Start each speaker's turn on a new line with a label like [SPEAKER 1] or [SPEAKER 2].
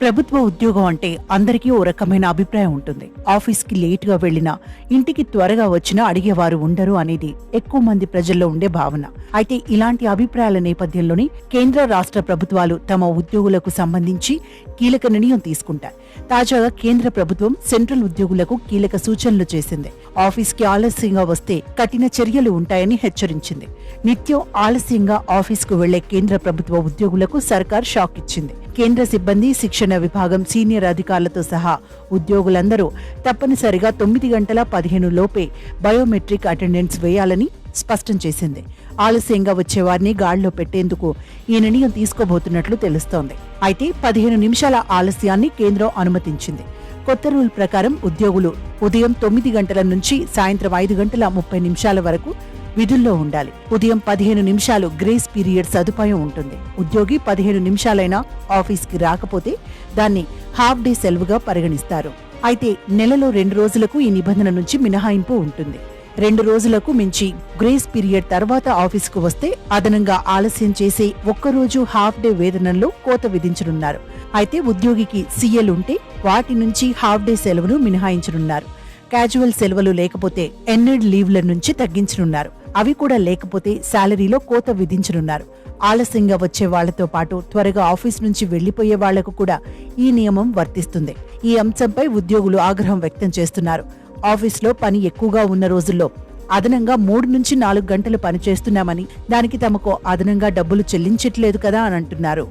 [SPEAKER 1] ప్రభుత్వ ఉద్యోగం అంటే అందరికీ ఓ రకమైన అభిప్రాయం ఉంటుంది. ఆఫీస్కి లేటుగా వెళ్లినా, ఇంటికి త్వరగా వచ్చినా అడిగేవారు ఉండరు అనేది ఎక్కువ మంది ప్రజల్లో ఉండే భావన. అయితే ఇలాంటి అభిప్రాయాల నేపథ్యంలోనే కేంద్ర రాష్ట్ర ప్రభుత్వాలు తమ ఉద్యోగులకు సంబంధించి కీలక నిర్ణయం తీసుకుంటాయి. తాజాగా కేంద్ర ప్రభుత్వం సెంట్రల్ ఉద్యోగులకు కీలక సూచనలు చేసింది. ఆఫీస్కి ఆలస్యంగా వస్తే కఠిన చర్యలు ఉంటాయని హెచ్చరించింది. నిత్యం ఆలస్యంగా ఆఫీస్కు వెళ్లే కేంద్ర ప్రభుత్వ ఉద్యోగులకు సర్కార్ షాక్ ఇచ్చింది. కేంద్ర సిబ్బంది, శిక్షణ విభాగం సీనియర్ అధికారులతో సహా ఉద్యోగులందరూ తప్పనిసరిగా 9 గంటల 15 లోపే బయోమెట్రిక్ అటెండెన్స్ వేయాలని స్పష్టం చేసింది. ఆలస్యంగా వచ్చేవారిని గాడిలో పెట్టేందుకు ఈ నిర్ణయం తీసుకోబోతున్నట్లు తెలుస్తోంది. అయితే 15 నిమిషాల ఆలస్యాన్ని కేంద్రం అనుమతించింది. కొత్త రూల్ ప్రకారం ఉద్యోగులు ఉదయం 9 గంటల నుంచి సాయంత్రం 5 గంటల 30 నిమిషాల వరకు విధుల్లో ఉండాలి. ఉదయం 15 నిమిషాలు గ్రేస్ పీరియడ్ సదుపాయం ఉంటుంది. ఉద్యోగి 15 నిమిషాలైనా ఆఫీస్కి రాకపోతే దాన్ని హాఫ్ డే సెలవుగా పరిగణిస్తారు. అయితే నెలలో 2 రోజులకు ఈ నిబంధన నుంచి మినహాయింపు ఉంటుంది. 2 రోజులకు మించి గ్రేస్ పీరియడ్ తర్వాత ఆఫీసుకు వస్తే అదనంగా ఆలస్యం చేసే ఒక్కరోజు హాఫ్ డే వేతనంలో కోత విధించనున్నారు. అయితే ఉద్యోగికి సీఎల్ ఉంటే వాటి నుంచి హాఫ్ డే సెలవును మినహాయించనున్నారు. క్యాజువల్ సెలవులు లేకపోతే ఎన్నెడ్ లీవ్ల నుంచి తగ్గించనున్నారు. అవి కూడా లేకపోతే శాలరీలో కోత విధించనున్నారు. ఆలస్యంగా వచ్చే వాళ్లతో పాటు త్వరగా ఆఫీస్ నుంచి వెళ్లిపోయే వాళ్లకు కూడా ఈ నియమం వర్తిస్తుంది. ఈ అంశంపై ఉద్యోగులు ఆగ్రహం వ్యక్తం చేస్తున్నారు. ఆఫీస్లో పని ఎక్కువగా ఉన్న రోజుల్లో అదనంగా 3 నుంచి 4 గంటలు పని చేస్తున్నామని, దానికి తమకు అదనంగా డబ్బులు చెల్లించట్లేదు కదా అని అంటున్నారు.